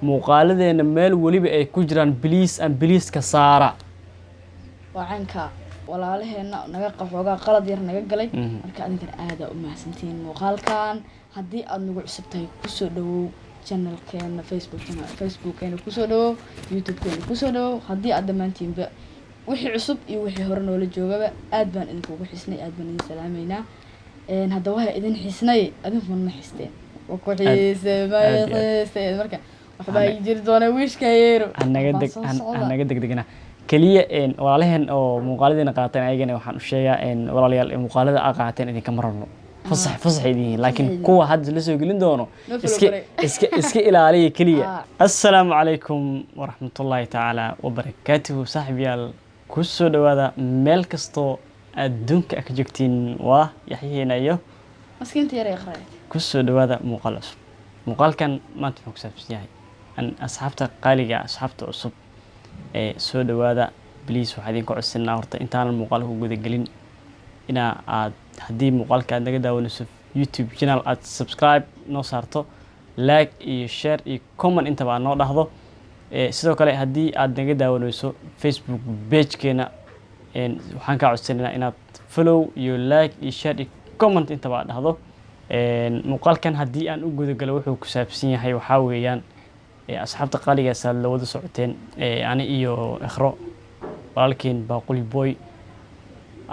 muuqaaladeena meel waliba ay ku jiraan please and please ka saara wacanka walaalaheena naga qaxoogaa qalad yar naga galay marka adinkan aada u mahadsantiin muuqaalkan haddii aad nagu cusubtahay kusoo dhawow channelkeena facebookkeena kusoo dhawow youtubekeena kusoo dhawow haddii aad dhammaantiinba wixii cusub iyo wixii hore noola joogaba aad baan idinkugu xisnay aad baan idin salaameynaa hadda waa idin xisnay adinkuna ma xisteen waa ku xiisay marka waxbaa jiri doona wiishka yeero anaga degdegna kaliya walaalaheen oo muuqaaladeena qaateen ayagana waxaan u sheegaa walaalayaal muuqaalada aad qaateen idinka marno fasax idin laakiin kuwa hadda la soo gelin doono iska ilaaliya kaliya assalaamu calaykum waraxmatullaahi tacaala wabarakaatuhu saaxiibayaal ku soo dhawaada meel kastoo adduunka ka joogtiin waa yaxyeena iyo maskiinta yar ee qarayd ku soo dhawaada muuqaal cusub muuqaalkan maanta wuxuu ku saabsan yahay asxaabta qaaliga asxaabta cusub soo dhawaada please waxaan idin ka codsanaa horta intaanan muuqaalka u guda gelin ina aad haddii muuqaalka aad naga daawanayso YouTube channel aad subscribe noo saarto like iyo share iyo comment intaba aad noo dhahdo sidoo kale haddii aad naga daawanayso Facebook page-keena waxaan kaa codsanaynaa inaad follow iyo like iyo share iyo comment intaba aad dhahdo muuqaalkan haddii aan u guda galo wuxuu ku saabsan yahay waxaa weeyaan asxaabta qaaligaas aad la wada socoteen ani iyo ikhro walaalkeen baaquli boy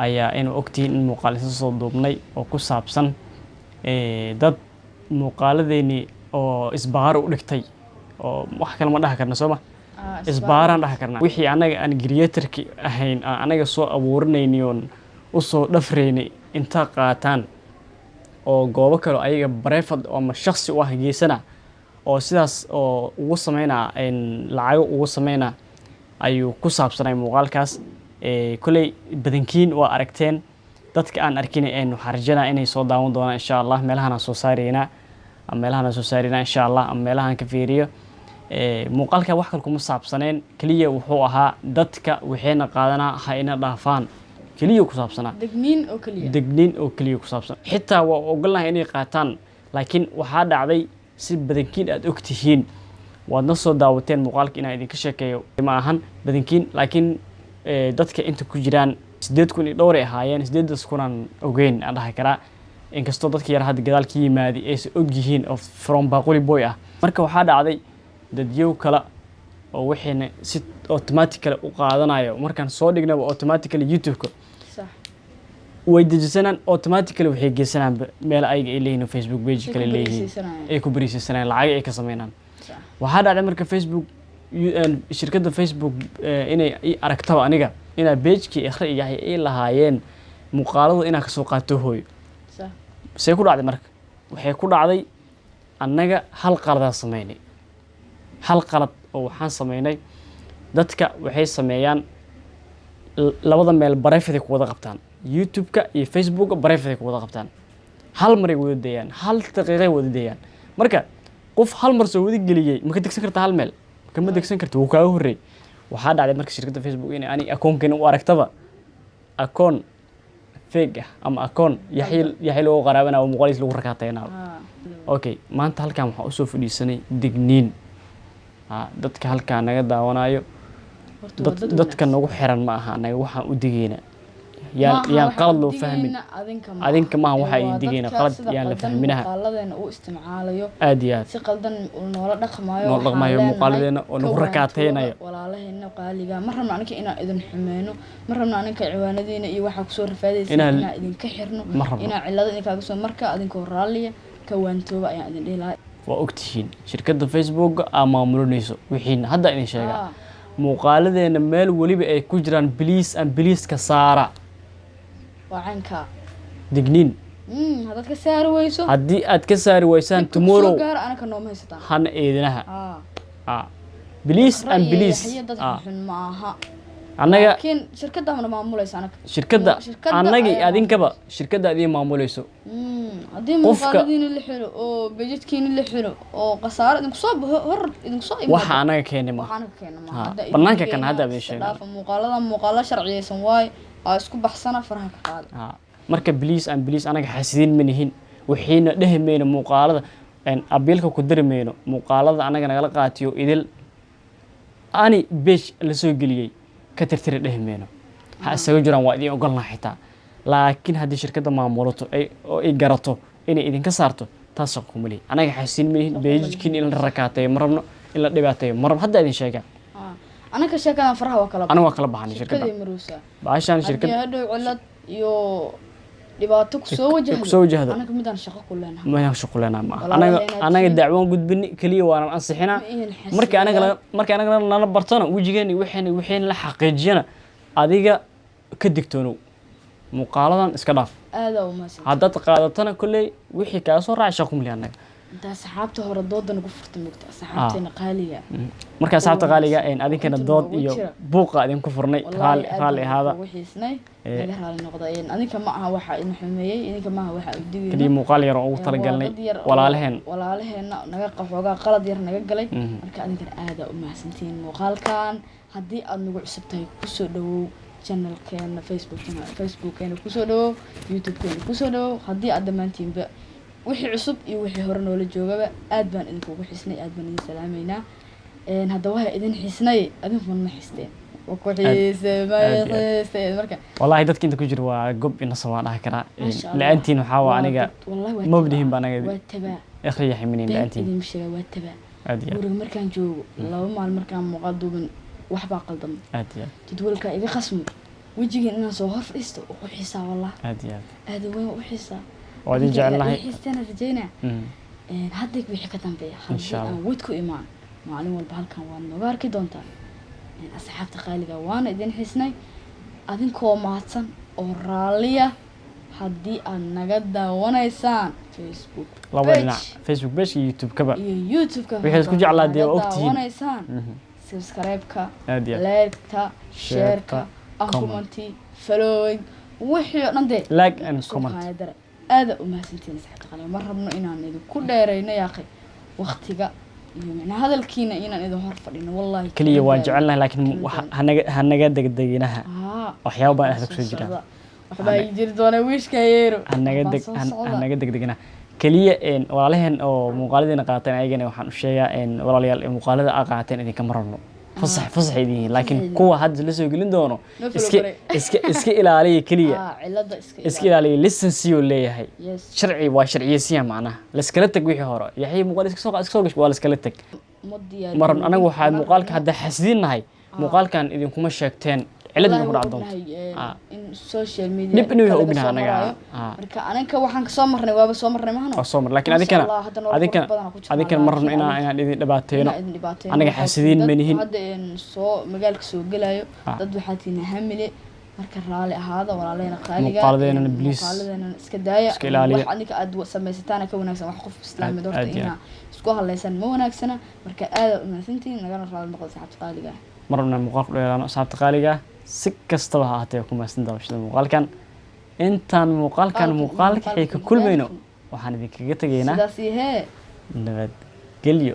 ayaa inuu ogtihiin in muuqaal isa soo duubnay oo ku saabsan dad muuqaaladeennii oo isbaaro u dhigtay oo wax kale ma dhaha karna sooma isbaaraan dhaha karna wixii anaga aan creatorki ahayn anaga soo abuurinayni oon usoo dhafraynay inta qaataan oo goobo kale ayaga bareefad ama shakhsi u ah geesana oo sidaas oo ugu sameynaa lacago ugu sameynaa ayuu ku saabsanay muuqaalkaas kuley badankiin waa aragteen dadka aan arkin waxaan rajaynaa inay soo daawan doonaan insha allah meelahan aan soo saaraynaa insha allah ama meelahan ka fiiriyo muuqaalka wax kale kuma saabsaneen kaliya wuxuu ahaa dadka waxayna qaadanaa ha ina dhaafaan kaliya ku saabsanaa degniin oo kaliya ku saabsan xitaa waa ogolnahay inay qaataan laakiin waxaa dhacday si badankiin aad ogtihiin waadna soo daawateen muuqaalka inaan idinka sheekeeyo ma ahan badankiin laakiin dadka inta ku jiraan 8,000 iyo dhowr ay ahaayeen 8,000 aan ogeyn aan dhahay karaa inkastoo dadka yar hadda gadaal ka yimaadi ay og yihiin oo from baaquli boy ah marka waxaa dhacday dadyow kale oo waxayna si automatically u qaadanayo markaan soo dhignaba automatically YouTube-ka way dejisanaan automatically waxay geysanaan meel ayaga ay leeyihiin Facebook page kale leeyihiin ay ku bariisanayaan lacag ay ka sameynaan waxaa dhacday marka Facebook shirkadda Facebook inay aragtaba aniga ina page-kii ikhra yahay ay lahaayeen muuqaalada inaa kasoo qaato hooyo say ku dhacday marka waxay ku dhacday annaga hal qaladaan sameynay hal qalad oo waxaan sameynay dadka waxay sameeyaan labada meel bareefad ay ku wada qabtaan YouTube-ka iyo Facebook-ka bareefad ay ku wada qabtaan hal mar ay wada deeyaan hal daqiiqay wada deeyaan marka qof hal mar soo wada geliyay ma ka degsan kartaa hal meel kama degsan karto wuu kaaga horreey waxaa dhacday marka shirkadda Facebook in ani akoonkeena u aragtaba akoon fake ah ama akoon yaxay loogu qaraabanayo muuqaaliis lagu rakaataynayo okay maanta halkan waxaan usoo fadhiisanay digniin dadka halkaa naga daawanayo dadka nagu xiran ma aha anaga waxaan u digayna yaan qalad loo fahmin adinka maaha waxa ay digayna qalad yaan la fahminaha muuqaaladeena uu isticmaalayo aad iyo aad si qaldan noola dhaqmayo muuqaaladeena oo nagu rakaataynayo walaalaheena qaaliga ma rabno aniga inaan idin xumeeno ma rabno aniga ciwaanadeena iyo waxa ku soo rafaadaysa inaan idinka xirno inaan cilada idinka soo marka adinkoo raaliya ka waantooba ayaan idin dhiilaa waa ogtihiin shirkadda Facebook aa maamulinayso wixiina hadda idin sheegaa muuqaaladeena meel waliba ay ku jiraan please and please ka saara wacanka digniin haddaad ka saari weyso haddii aad ka saari weysaan tomorrow gaar anaka nooma haysataa hana eedinaha please and please maaha annaga laakiin shirkadda ma maamulaysa anaga shirkadda annaga adinkaba shirkadda adin maamulayso haddii muuqaaladiina la xiro oo budgetkiina la xiro oo qasaaro idinku soo hor idinku soo imaado waxa anaga keenay ma banaanka kan hadda bay sheegay muuqaalo sharciyeysan waay aa isku baxsana faraha ka qaada marka please and please anaga xasidin ma nihin waxayna dhehmayna muuqaalada abiilka ku dareemeyno muuqaalada anaga nagala qaatiyo idil ani beej la soo geliyay ka tirtiri dhehmeyno ha isaga jiraan waa idin ogolnaa xitaa laakiin haddii shirkadda maamulato ay garato inay idinka saarto taas shaqo kuma lihi anaga xasiin malihin beejkiin in la rakaateeyo ma rabno in la dhibaateeyo ma rabno hadda idin sheegaa anaka sheekadan faraha waa kala aniga waa kala baxnay shirkadda baashaan shirkadda hadhow cilad iyo dhibaato kusoo wajahdo anaga midaan shaqo ku leenahay ma anaga dacwaan gudbini kaliya waanan ansixinaa markii anaga nala bartona wejigeeni wixii la xaqiijiyana adiga ka digtoonow muuqaaladan iska dhaaf aada u maasan haddaad qaadatana kolley wixii kaaga soo raacay shaqo kumli anaga inta asxaabta hore doodan ugu furta mugta asxaabteena qaaliga marka asxaabta qaaliga adinkana dood iyo buuqa idinku furnay raali ahaada wixiisnay naga raali noqday adinka ma aha waxa in xumeeyay idinka ma aha waxa u digay kaliya muuqaal yar oo ugu talagalnay walaalaheena naga qaxoogaa qalad yar naga galay marka adinkana aada u mahadsantiin muuqaalkan haddii aad nagu cusubtahay kusoo dhawow channelkeena facebookkeena kusoo dhawow youtubekeena kusoo dhawow haddii aad dhammaantiinba wixii cusub iyo wixii hore noola joogaba aad baan idinkugu xisnay aad baan idin salaameynaa haddaba waa idin xisnay adinkuna ma xisteen waa ku xiiseen marka wallahi dadka inta ku jira waa gob inasa waan dhahi karaa la-aantiin waxaa waa aniga mabdihin ba anaga waa tabaa akhriya ximinin la-aantiin idin sheega waa tabaa guriga markaan joogo 2 maalin markaan muuqaal duuban waxbaa qaldama jadwalka iga qasmo wejigan inaan soo hor fadhiisto u xiisaa wallah aad weyn u xiisaa وادين جعلناها حسينا رجينا هديك بيحكي تنبيه خلينا ودكو إيمان معلوم والبهالكان وان نغاركي دونتا أصحاب تقاليقا وانا إذن حسناي أذن كوماتسان أوراليا هدي أن نقدا وانا يسان فيسبوك فيسبوك بيش يوتيوب كبا يوتيوب كبا ويحيز كو جعلا دي وقتين وانا يسان سبسكرايبكا لايكتا شيركا أنكومنتي فلوينج وحيو نندي لايك أند كومنت aada u mahadsantiin asxaabta qaaliga ma rabno inaan idinku dheerayno yaaqay waqtiga iyo macna hadalkiina inaan idin hor fadhino wallahi kaliya waan jecelnahay laakiin hanaga degdeginaha waxyaabo baan ahda kusoo jira waxbaa jiri doona wiishka yeero hanaga degdeginaha kaliya walaalaheen oo muuqaaladiina qaateen ayagana waxaan u sheegaa walaalayaal muuqaalada aa qaateen idinkama rabno fasax idin laakiin kuwa hadda la soo gelin doono iska ilaaliya kaliya iska ilaaliya license oo leeyahay sharci waa sharciyeysiya macnaha la iskala tag wixii hore yaxay muuqaal iska soo gash waa la iskala tag maran anagu waxa muuqaalka hadda xasdiinahay muuqaalkan idinkuma sheegteen cilad ku dhacdo in social media dib inuu ognahay anaga marka ananka waxaan ka soo marnay waaba soo marnay mahano soo mar laakiin adinkana marno inaan idin dhibaateeno anaga xasdiin manihin hadda soo magaalka soo galayo dad waxaa tiina hamile marka raali ahaada walaaleyna qaaliga muuqaaladeena iska daaya wax adinka aad samaysataan ka wanaagsan wax qof islaamid horta ina isku halaysan ma wanaagsana marka aad u mahadsantiin nagana raali noqdo saxaabta qaaliga marna muuqaal ku dheeraano saxaabta qaaliga si kastaba ha ahaatee ku mahadsan daawashada muuqaalkan intaan muuqaalka ay ka kulmayno waxaan idinkaga tegaynaa sidaas iyo hee nabad gelyo